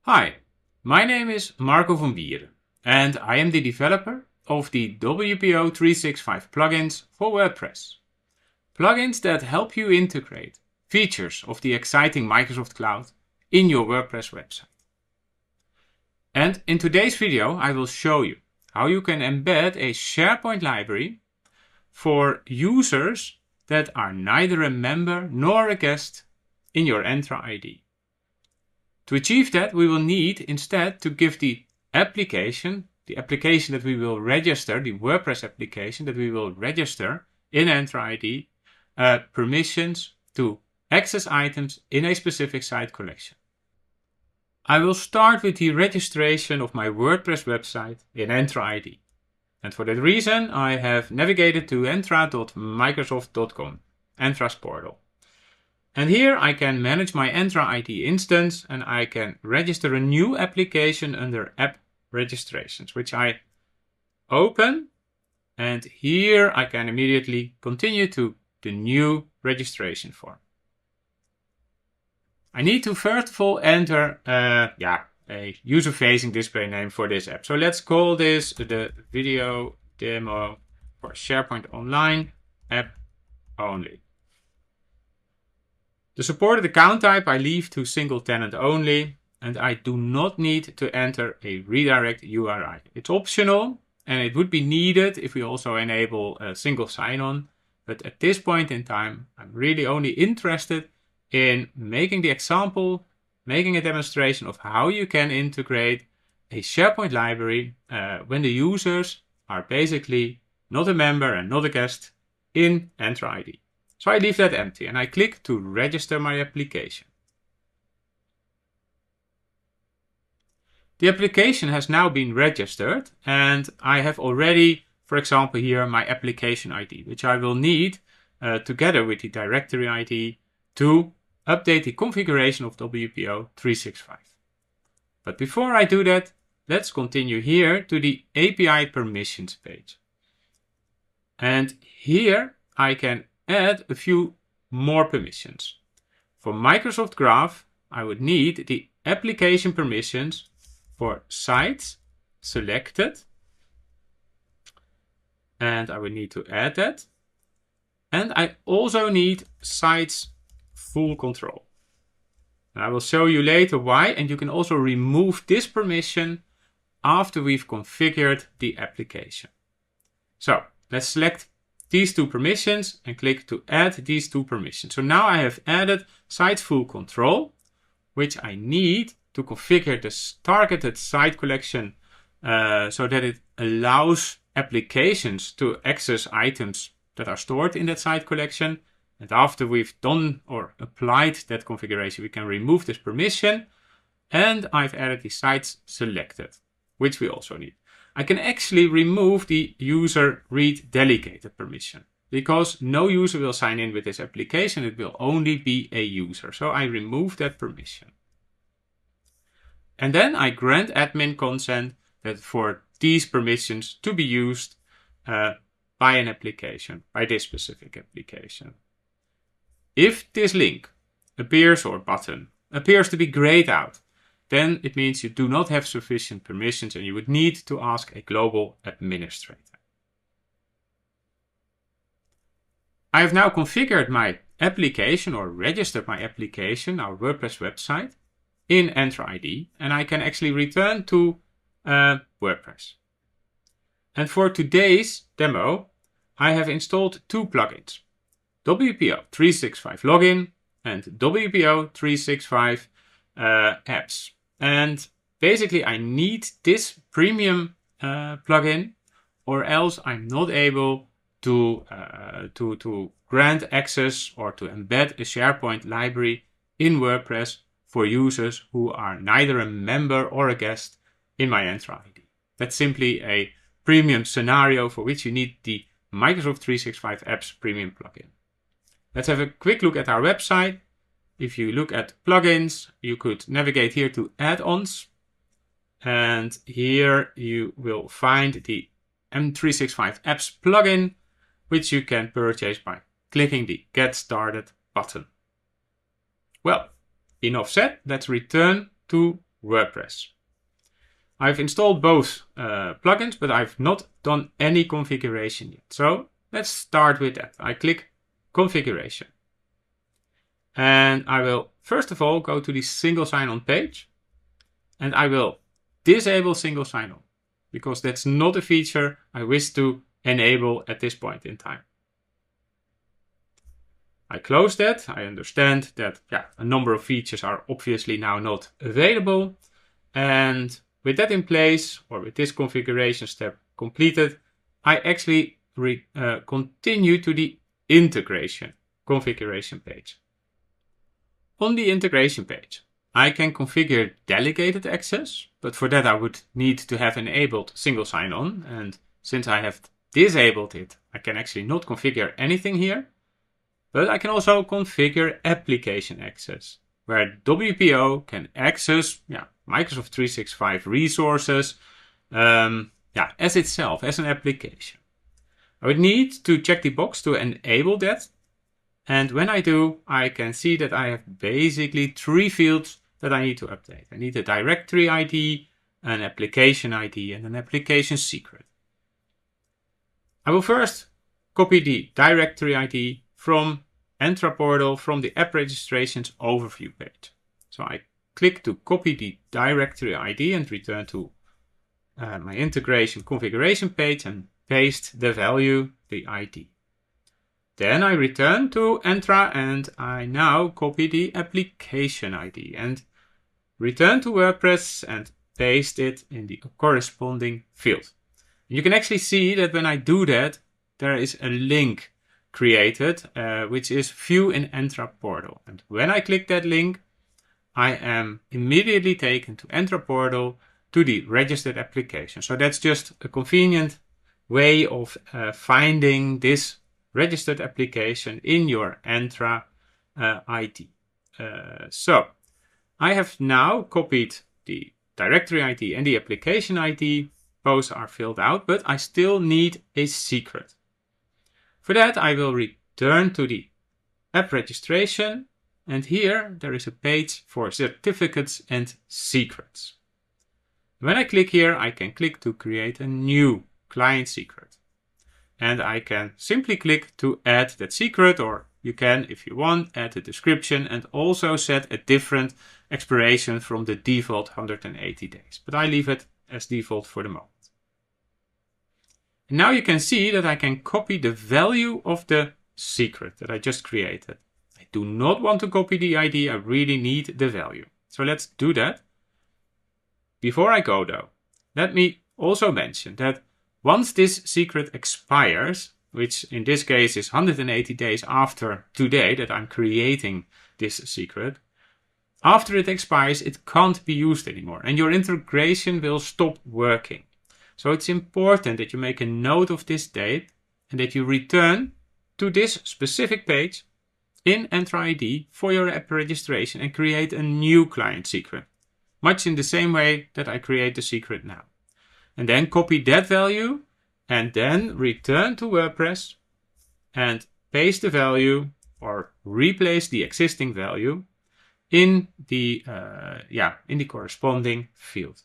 Hi, my name is Marco van Wieren and I am the developer of the WPO365 plugins for WordPress. Plugins that help you integrate features of the exciting Microsoft Cloud in your WordPress website. And in today's video I will show you how you can embed a SharePoint library for users that are neither a member nor a guest in your Entra ID. To achieve that, we will need instead to give the application that we will register, the WordPress application that we will register in Entra ID, permissions to access items in a specific site collection. I will start with the registration of my WordPress website in Entra ID. And for that reason, I have navigated to entra.microsoft.com, Entra's portal. And here I can manage my Entra ID instance and I can register a new application under App Registrations, which I open. And here I can immediately continue to the new registration form. I need to first of all enter a user-facing display name for this app. So let's call this the video demo for SharePoint Online app only. The supported account type I leave to single tenant only, and I do not need to enter a redirect URI. It's optional and it would be needed if we also enable a single sign-on, but at this point in time I'm really only interested in making a demonstration of how you can integrate a SharePoint library when the users are basically not a member and not a guest in Entra ID. So I leave that empty and I click to register my application. The application has now been registered and I have already, for example here, my application ID, which I will need together with the directory ID to update the configuration of WPO365. But before I do that, let's continue here to the API permissions page. And here I can add a few more permissions. For Microsoft Graph, I would need the application permissions for sites selected. And I would need to add that. And I also need sites full control. And I will show you later why, and you can also remove this permission after we've configured the application. So let's select these two permissions and click to add these two permissions. So now I have added site full control, which I need to configure this targeted site collection so that it allows applications to access items that are stored in that site collection. And after we've done or applied that configuration, we can remove this permission. And I've added the sites selected, which we also need. I can actually remove the user read delegated permission because no user will sign in with this application. It will only be a user. So I remove that permission. And then I grant admin consent that for these permissions to be used by an application, by this specific application. If this link appears or button appears to be grayed out, then it means you do not have sufficient permissions and you would need to ask a global administrator. I have now configured my application or registered my application, our WordPress website, in Entra ID, and I can actually return to WordPress. And for today's demo, I have installed two plugins, WPO365 Login and WPO365 Apps. And basically I need this premium plugin or else I'm not able to grant access or to embed a SharePoint library in WordPress for users who are neither a member or a guest in my Entra ID. That's simply a premium scenario for which you need the Microsoft 365 Apps premium plugin. Let's have a quick look at our website. If you look at plugins, you could navigate here to add-ons. And here you will find the M365 Apps plugin, which you can purchase by clicking the Get Started button. Well, enough said, let's return to WordPress. I've installed both plugins, but I've not done any configuration yet. So let's start with that. I click configuration. And I will first of all go to the single sign-on page. And I will disable single sign-on because that's not a feature I wish to enable at this point in time. I close that. I understand that a number of features are obviously now not available. And with that in place, or with this configuration step completed, I actually continue to the integration configuration page. On the integration page, I can configure delegated access, but for that I would need to have enabled single sign-on. And since I have disabled it, I can actually not configure anything here. But I can also configure application access, where WPO can access Microsoft 365 resources as itself, as an application. I would need to check the box to enable that. And when I do, I can see that I have basically 3 fields that I need to update. I need a directory ID, an application ID, and an application secret. I will first copy the directory ID from Entra Portal from the app registrations overview page. So I click to copy the directory ID and return to my integration configuration page and paste the value, the ID. Then I return to Entra and I now copy the application ID and return to WordPress and paste it in the corresponding field. You can actually see that when I do that, there is a link created, which is View in Entra Portal. And when I click that link, I am immediately taken to Entra Portal to the registered application. So that's just a convenient way of finding this registered application in your Entra ID. So I have now copied the directory ID and the application ID. Both are filled out, but I still need a secret. For that, I will return to the app registration. And here there is a page for certificates and secrets. When I click here, I can click to create a new client secret. And I can simply click to add that secret, or you can, if you want, add a description and also set a different expiration from the default 180 days. But I leave it as default for the moment. And now you can see that I can copy the value of the secret that I just created. I do not want to copy the ID, I really need the value. So let's do that. Before I go though, let me also mention that once this secret expires, which in this case is 180 days after today that I'm creating this secret, after it expires, it can't be used anymore and your integration will stop working. So it's important that you make a note of this date and that you return to this specific page in Entra ID for your app registration and create a new client secret, much in the same way that I create the secret now. And then copy that value and then return to WordPress and paste the value or replace the existing value in the corresponding field.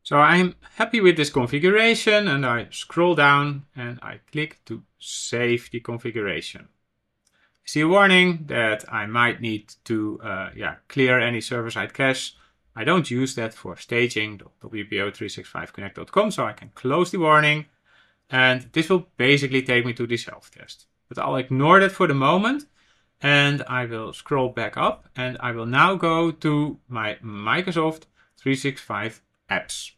So I'm happy with this configuration and I scroll down and I click to save the configuration. I see a warning that I might need to clear any server-side cache. I don't use that for staging.wpo365connect.com, so I can close the warning and this will basically take me to the self-test. But I'll ignore that for the moment and I will scroll back up and I will now go to my Microsoft 365 apps.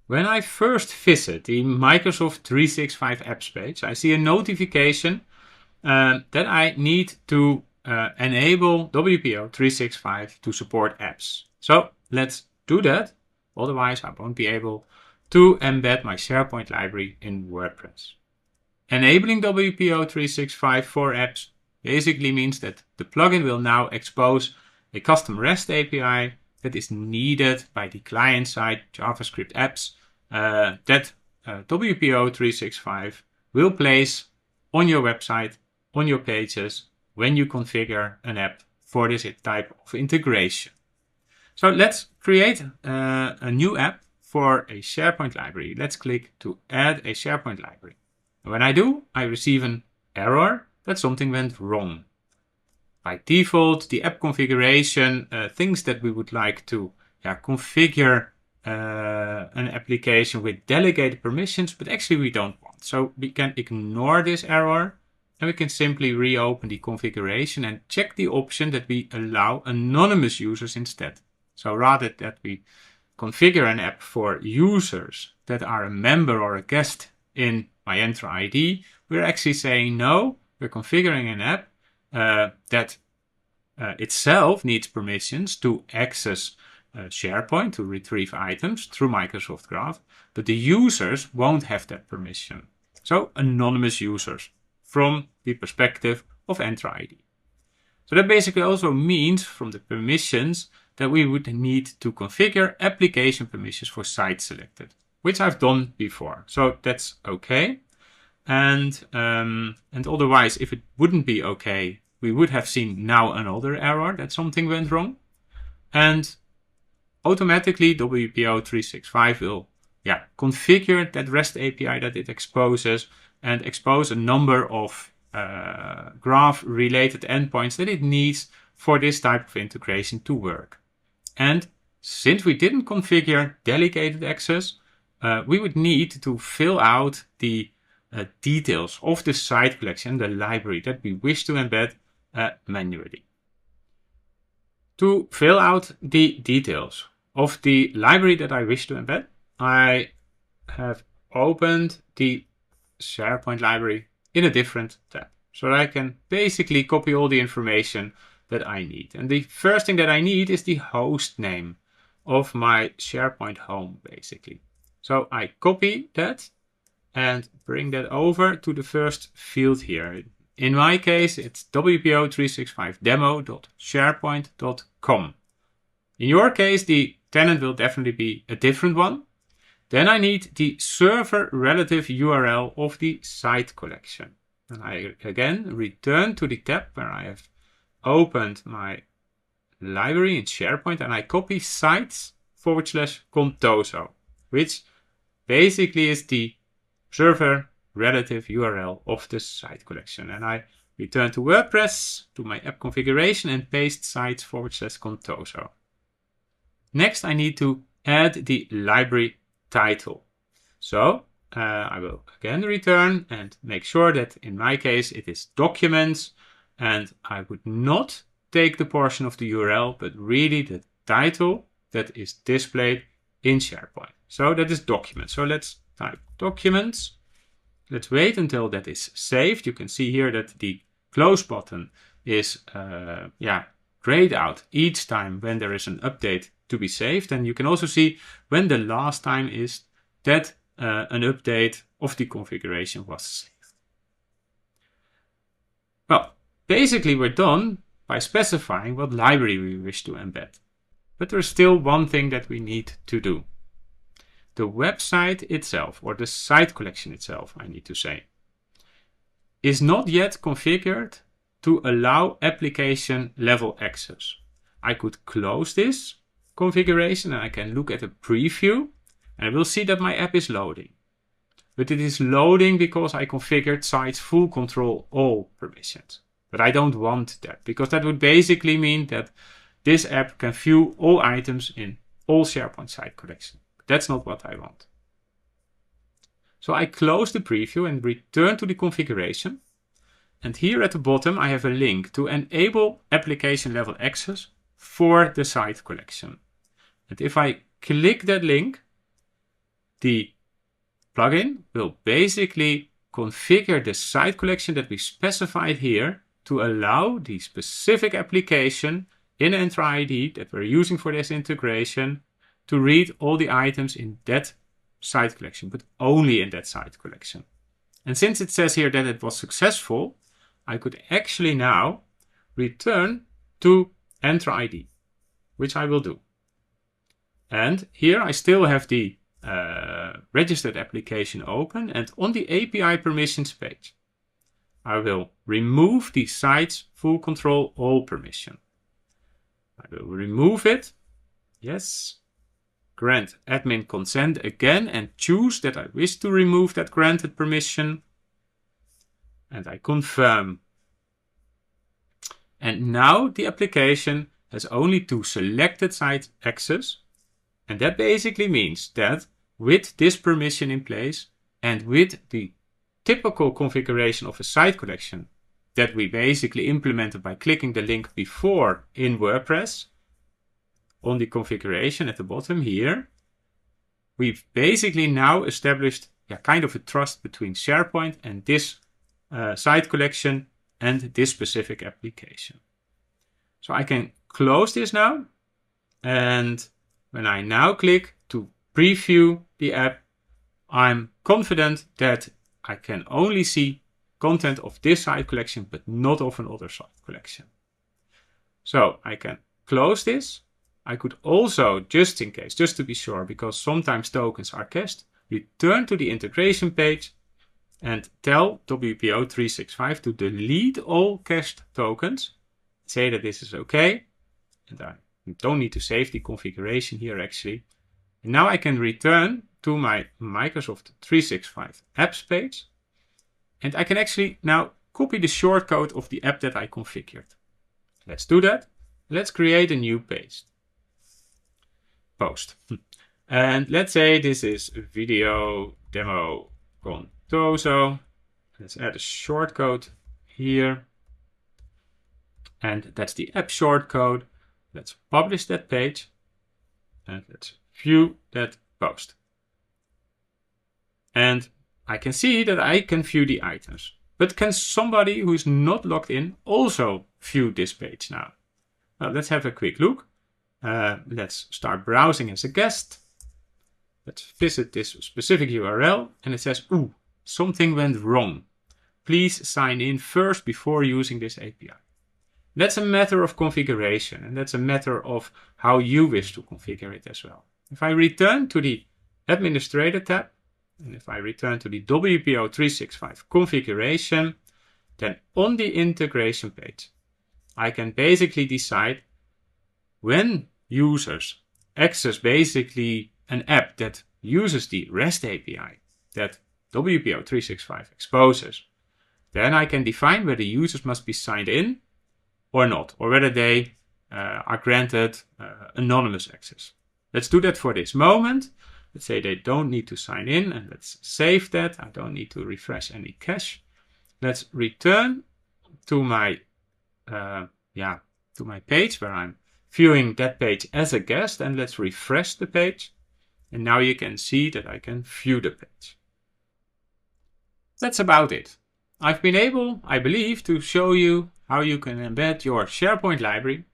When I first visit the Microsoft 365 apps page, I see a notification that I need to enable WPO365 to support apps. So let's do that. Otherwise, I won't be able to embed my SharePoint library in WordPress. Enabling WPO365 for apps basically means that the plugin will now expose a custom REST API that is needed by the client-side JavaScript apps that WPO365 will place on your website, on your pages, when you configure an app for this type of integration. So let's create a new app for a SharePoint library. Let's click to add a SharePoint library. When I do, I receive an error that something went wrong. By default, the app configuration, things that we would like to configure an application with delegated permissions, but actually we don't want. So we can ignore this error and we can simply reopen the configuration and check the option that we allow anonymous users instead. So rather that we configure an app for users that are a member or a guest in my Entra ID, we're actually saying no, we're configuring an app that itself needs permissions to access SharePoint to retrieve items through Microsoft Graph, but the users won't have that permission. So anonymous users from the perspective of Entra ID. So that basically also means from the permissions that we would need to configure application permissions for site selected, which I've done before. So that's okay. And otherwise, if it wouldn't be okay, we would have seen now another error that something went wrong. And automatically WPO365 will configure that REST API that it exposes and expose a number of graph related endpoints that it needs for this type of integration to work. And since we didn't configure delegated access, we would need to fill out the details of the site collection, the library that we wish to embed manually. To fill out the details of the library that I wish to embed, I have opened the SharePoint library in a different tab, so that I can basically copy all the information that I need. And the first thing that I need is the host name of my SharePoint home, basically. So I copy that and bring that over to the first field here. In my case, it's WPO365 demo.sharepoint.com. In your case, the tenant will definitely be a different one. Then I need the server relative URL of the site collection. And I again return to the tab where I have opened my library in SharePoint and I copy sites/contoso, which basically is the server relative URL of the site collection. And I return to WordPress, to my app configuration and paste sites/contoso. Next, I need to add the library title. So I will again return and make sure that in my case it is documents, and I would not take the portion of the URL, but really the title that is displayed in SharePoint. So that is documents. So let's type documents. Let's wait until that is saved. You can see here that the close button is grayed out each time when there is an update to be saved. And you can also see when the last time is that an update of the configuration was saved. Well, basically we're done by specifying what library we wish to embed. But there's still one thing that we need to do. The website itself, or the site collection itself, I need to say, is not yet configured to allow application level access. I could close this configuration and I can look at a preview and I will see that my app is loading. But it is loading because I configured sites full control all permissions. But I don't want that, because that would basically mean that this app can view all items in all SharePoint site collection. That's not what I want. So I close the preview and return to the configuration. And here at the bottom, I have a link to enable application level access for the site collection. And if I click that link, the plugin will basically configure the site collection that we specified here to allow the specific application in Entra ID that we're using for this integration to read all the items in that site collection, but only in that site collection. And since it says here that it was successful, I could actually now return to Entra ID, which I will do. And here I still have the registered application open, and on the API permissions page, I will remove the sites full control all permission. I will remove it. Yes. Grant admin consent again and choose that I wish to remove that granted permission. And I confirm. And now the application has only 2 selected site access. And that basically means that with this permission in place and with the typical configuration of a site collection that we basically implemented by clicking the link before in WordPress, on the configuration at the bottom here, we've basically now established kind of a trust between SharePoint and this site collection and this specific application. So I can close this now, and when I now click to preview the app, I'm confident that I can only see content of this site collection but not of another site collection. So I can close this. I could also, just in case, just to be sure, because sometimes tokens are cached, return to the integration page and tell WPO365 to delete all cached tokens. Say that this is okay. And I don't need to save the configuration here actually. And now I can return to my Microsoft 365 apps page. And I can actually now copy the shortcode of the app that I configured. Let's do that. Let's create a new page. Post. And let's say this is video demo Contoso. Let's add a shortcode here. And that's the app shortcode. Let's publish that page. And let's view that post. And I can see that I can view the items. But can somebody who is not logged in also view this page now? Well, let's have a quick look. Let's start browsing as a guest. Let's visit this specific URL and it says, ooh, something went wrong. Please sign in first before using this API. That's a matter of configuration and that's a matter of how you wish to configure it as well. If I return to the Administrator tab and if I return to the WPO365 configuration, then on the integration page, I can basically decide when users access basically an app that uses the REST API that WPO365 exposes, then I can define whether users must be signed in or not, or whether they are granted anonymous access. Let's do that for this moment. Let's say they don't need to sign in and let's save that. I don't need to refresh any cache. Let's return to my to my page where I'm viewing that page as a guest and let's refresh the page. And now you can see that I can view the page. That's about it. I've been able, I believe, to show you how you can embed your SharePoint library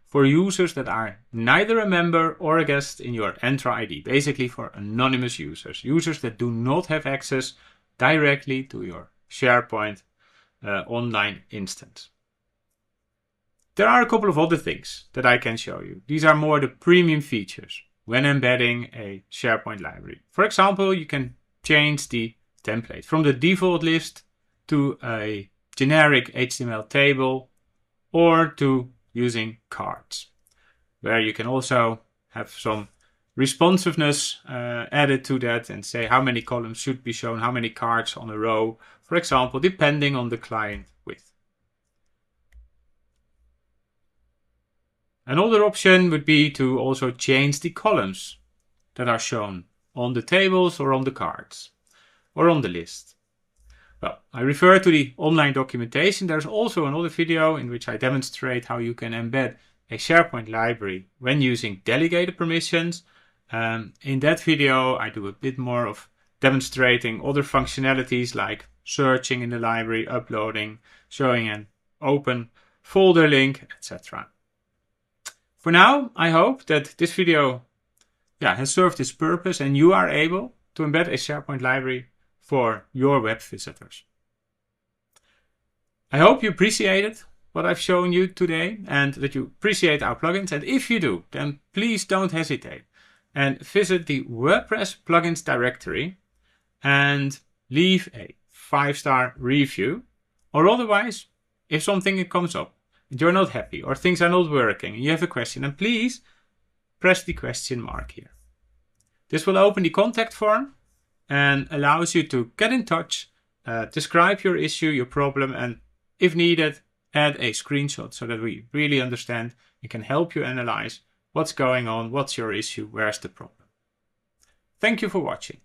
for users that are neither a member or a guest in your Entra ID, basically for anonymous users, users that do not have access directly to your SharePoint online instance. There are a couple of other things that I can show you. These are more the premium features when embedding a SharePoint library. For example, you can change the template from the default list to a generic HTML table or to using cards, where you can also have some responsiveness added to that and say how many columns should be shown, how many cards on a row, for example, depending on the client width. Another option would be to also change the columns that are shown on the tables or on the cards or on the list. Well, I refer to the online documentation. There's also another video in which I demonstrate how you can embed a SharePoint library when using delegated permissions. In that video, I do a bit more of demonstrating other functionalities like searching in the library, uploading, showing an open folder link, etc. For now, I hope that this video has served its purpose and you are able to embed a SharePoint library for your web visitors. I hope you appreciated what I've shown you today and that you appreciate our plugins. And if you do, then please don't hesitate and visit the WordPress plugins directory and leave a 5-star review Or otherwise, if something comes up and you're not happy or things are not working and you have a question, then please press the question mark here. This will open the contact form and allows you to get in touch, describe your issue, your problem, and if needed, add a screenshot so that we really understand and can help you analyze what's going on, what's your issue, where's the problem. Thank you for watching.